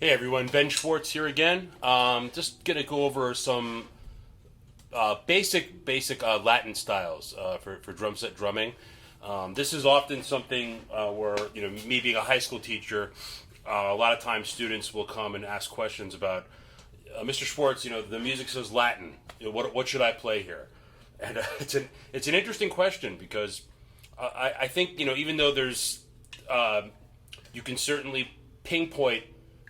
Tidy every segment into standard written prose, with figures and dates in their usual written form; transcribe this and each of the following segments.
Hey everyone, Ben Schwartz here again. Just gonna go over some basic Latin styles for drum set drumming. This is often something where me being a high school teacher, a lot of times students will come and ask questions about Mr. Schwartz. The music says Latin. What should I play here? And it's an interesting question because I think even though there's you can certainly pinpoint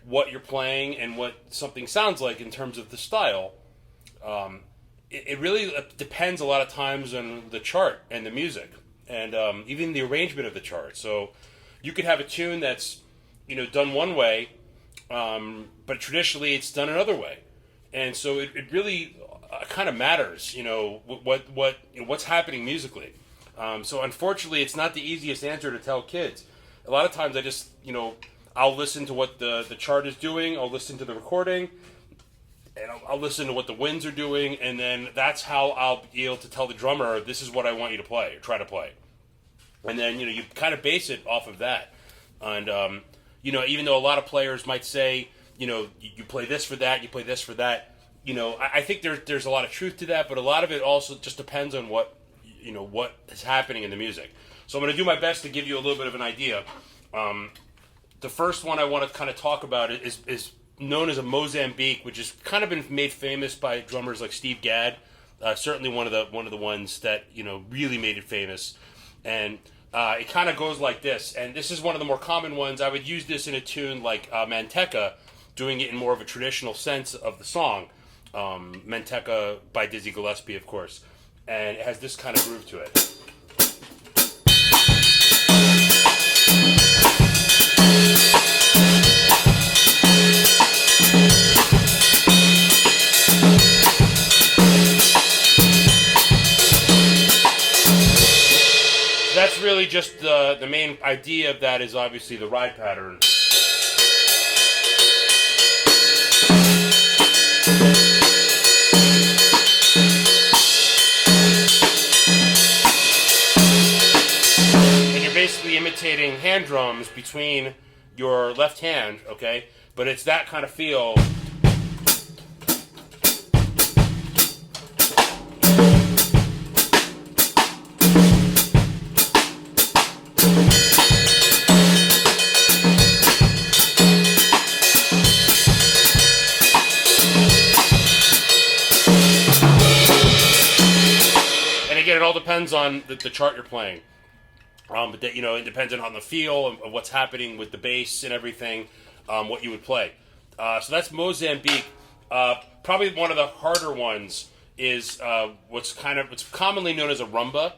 what you're playing and what something sounds like in terms of the style. It really depends a lot of times on the chart and the music and even the arrangement of the chart. So you could have a tune that's done one way, but traditionally it's done another way, and so it really kind of matters. What's happening musically. So unfortunately, it's not the easiest answer to tell kids. A lot of times I just I'll listen to what the chart is doing. I'll listen to the recording, and I'll listen to what the winds are doing, and then that's how I'll be able to tell the drummer, this is what I want you to play, or try to play. And then, you kind of base it off of that. And, even though a lot of players might say, you play this for that, you play this for that, I think there's a lot of truth to that, but a lot of it also just depends on what is happening in the music. So I'm going to do my best to give you a little bit of an idea. The first one I want to kind of talk about is known as a Mozambique, which has kind of been made famous by drummers like Steve Gadd. Certainly one of the ones that really made it famous, and it kind of goes like this. And this is one of the more common ones. I would use this in a tune like Manteca, doing it in more of a traditional sense of the song. Manteca by Dizzy Gillespie, of course, and it has this kind of groove to it. That's really just the main idea of that is obviously the ride pattern. And you're basically imitating hand drums between your left hand, okay? But it's that kind of feel. Again, it all depends on the chart you're playing. But that, it depends on the feel of what's happening with the bass and everything, what you would play. So that's Mozambique. Probably one of the harder ones is what's commonly known as a rumba,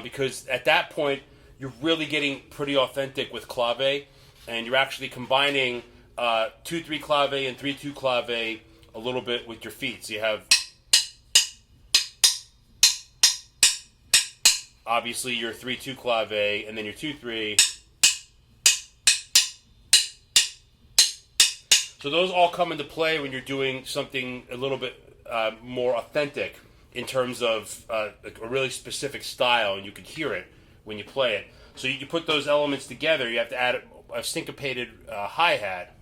because at that point you're really getting pretty authentic with clave, and you're actually combining 2-3 clave and 3-2 clave a little bit with your feet. So you have obviously your 3-2 clave and then your 2-3. So those all come into play when you're doing something a little bit more authentic in terms of a really specific style, and you can hear it when you play it. So you put those elements together. You have to add a syncopated hi-hat.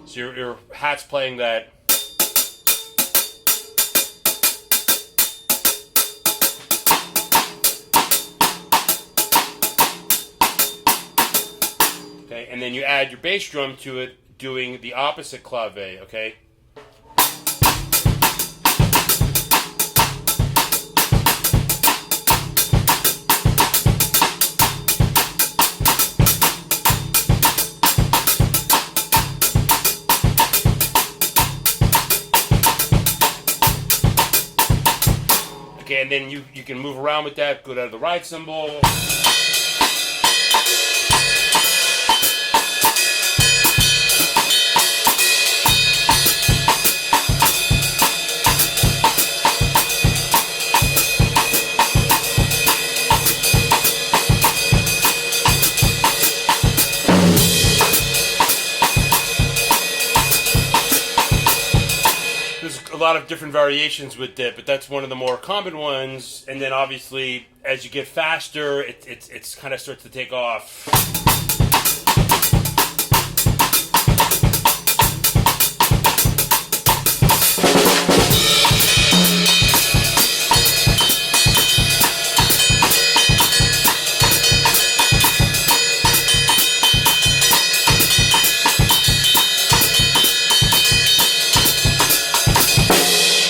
So your hat's playing that. Okay, and then you add your bass drum to it, doing the opposite clave, okay? Okay, and then you can move around with that, go down to the ride cymbal. lot of different variations with it, but that's one of the more common ones. And then obviously, as you get faster, it's kind of starts to take off.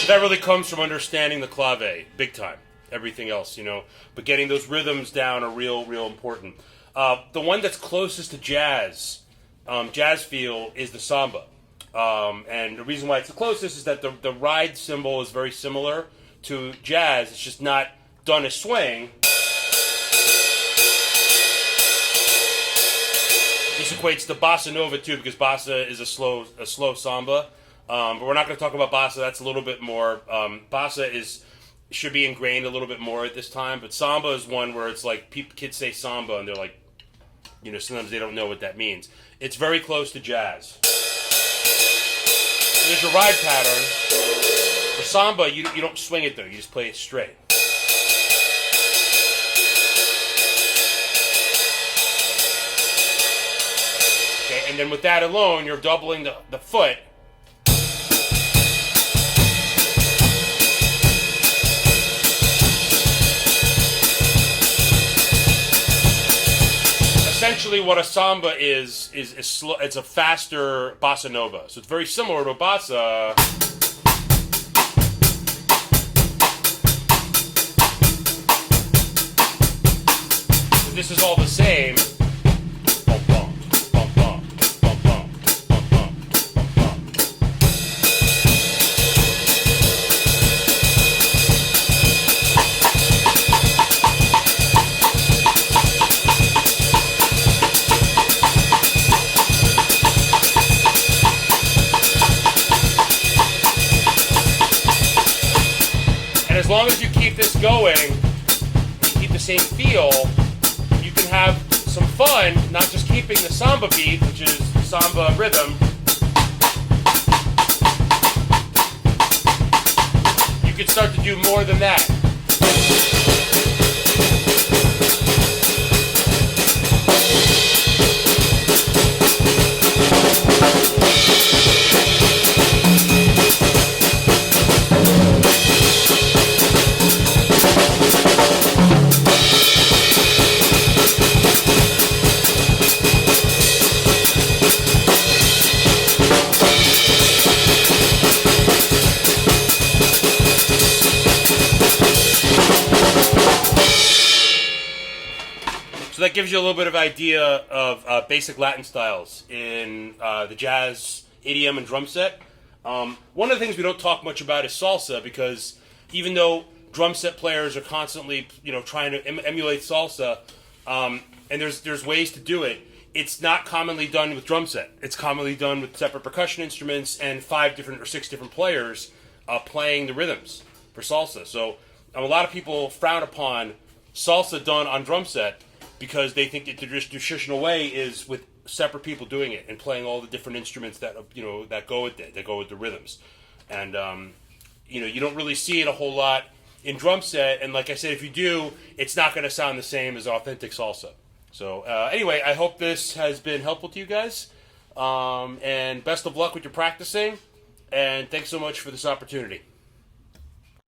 That really comes from understanding the clave, big time. Everything else, but getting those rhythms down are real important. The one that's closest to jazz feel, is the samba. And the reason why it's the closest is that the ride cymbal is very similar to jazz. It's just not done as swing. This equates to bossa nova too, because bossa is a slow samba. But we're not going to talk about bossa. That's a little bit more. Bossa should be ingrained a little bit more at this time. But samba is one where it's like kids say samba and they're like, sometimes they don't know what that means. It's very close to jazz. So there's your ride pattern. For samba, you don't swing it though. You just play it straight. Okay, and then with that alone, you're doubling the foot. Essentially, what a samba is slow. It's a faster bossa nova, so it's very similar to a bossa. So this is all the same. Bum, bum, bum, bum, bum, bum, bum, bum, bum, bum. As long as you keep this going, you keep the same feel, you can have some fun, not just keeping the samba beat, which is the samba rhythm. You can start to do more than that. So that gives you a little bit of idea of basic Latin styles in the jazz, EDM, and drum set. One of the things we don't talk much about is salsa, because even though drum set players are constantly, trying to emulate salsa, and there's ways to do it, it's not commonly done with drum set. It's commonly done with separate percussion instruments and 5 different or 6 different players playing the rhythms for salsa. So a lot of people frown upon salsa done on drum set, because they think that the traditional way is with separate people doing it and playing all the different instruments that that go with it, that go with the rhythms, and you don't really see it a whole lot in drum set. And like I said, if you do, it's not going to sound the same as authentic salsa. So anyway, I hope this has been helpful to you guys, and best of luck with your practicing. And thanks so much for this opportunity.